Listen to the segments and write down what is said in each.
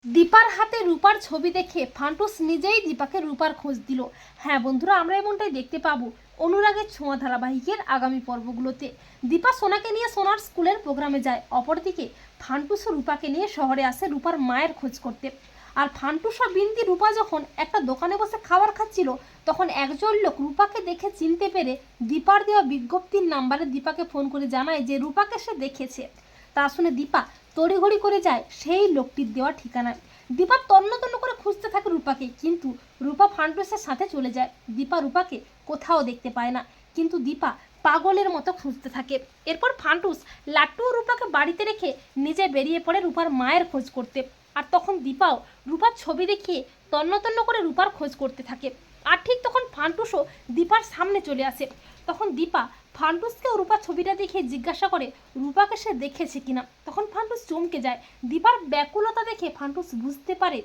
দীপার হাতে রূপার ছবি দেখে ফান্টুস নিজেই দীপাকে রূপার খোঁজ দিল। হ্যাঁ বন্ধুরা, আমরা এমনটাই দেখতে পাবো অনুরাগের ছোঁয়া ধারাবাহিকের আগামী পর্বগুলোতে। দীপা সোনাকে নিয়ে সোনার স্কুলের প্রোগ্রামে যায়, অপরদিকে ফান্টুস রূপাকে নিয়ে শহরে আসে রূপার মায়ের খোঁজ করতে। আর ফান্টুস আর বিন্দি রূপা যখন একটা দোকানে বসে খাবার খাচ্ছিল, তখন একজন লোক রূপাকে দেখে চিনতে পেরে দীপার দেওয়া বিজ্ঞপ্তির নাম্বারে দীপাকে ফোন করে জানায় যে রূপাকে সে দেখেছে। তা শুনে দীপা তড়িঘড়ি করে যায় সেই লোকটির দেওয়া ঠিকানায়। দীপা তন্ন তন্ন করে খুঁজতে থাকে রূপাকে, কিন্তু রূপা ফান্টুসের সাথে চলে যায়। দীপা রূপাকে কোথাও দেখতে পায় না, কিন্তু দীপা পাগলের মতো খুঁজতে থাকে। এরপর ফান্টুস লাট্টু ও রূপাকে বাড়িতে রেখে নিজে বেরিয়ে পড়ে রূপার মায়ের খোঁজ করতে। আর তখন দীপাও রূপার ছবি দেখিয়ে তন্ন তন্ন করে রূপার খোঁজ করতে থাকে। আর ঠিক তখন ফান্টুসও দীপার সামনে চলে আসে। তখন দীপা ফান্টুসকেও রূপার ছবিটা দেখে জিজ্ঞাসা করে রূপাকে সে দেখেছে কিনা। তখন ফান্টুস চমকে যায়। দীপার ব্যাকুলতা দেখে ফান্টুস বুঝতে পারে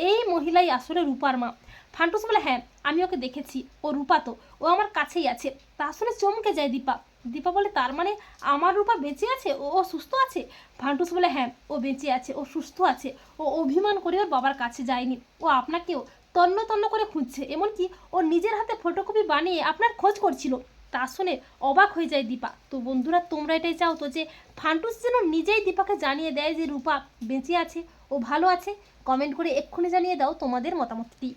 এই মহিলাই আসলে রূপার মা। ফান্টুস বলে, হ্যাঁ আমি ওকে দেখেছি, ও রূপা তো, ও আমার কাছেই আছে। তা শুনে চমকে যায় দীপা। দীপা বলে, তার মানে আমার রূপা বেঁচে আছে, ও সুস্থ আছে? ফান্টুস বলে, হ্যাঁ ও বেঁচে আছে, ও সুস্থ আছে, ও অভিমান করে ওর বাবার কাছে যায়নি, ও আপনাকেও তন্ন তন্ন করে খুঁজছে, এমনকি ও নিজের হাতে ফটোকপি বানিয়ে আপনার খোঁজ করছিল। তা শুনে অবাক হয়ে যায় দীপা। তো বন্ধুরা, তোমরা এটাই চাও তো যে ফান্টুস যেন নিজেই দীপাকে জানিয়ে দেয় যে রূপা বেঁচে আছে, ও ভালো আছে? কমেন্ট করে এক্ষুনি জানিয়ে দাও তোমাদের মতামতটি।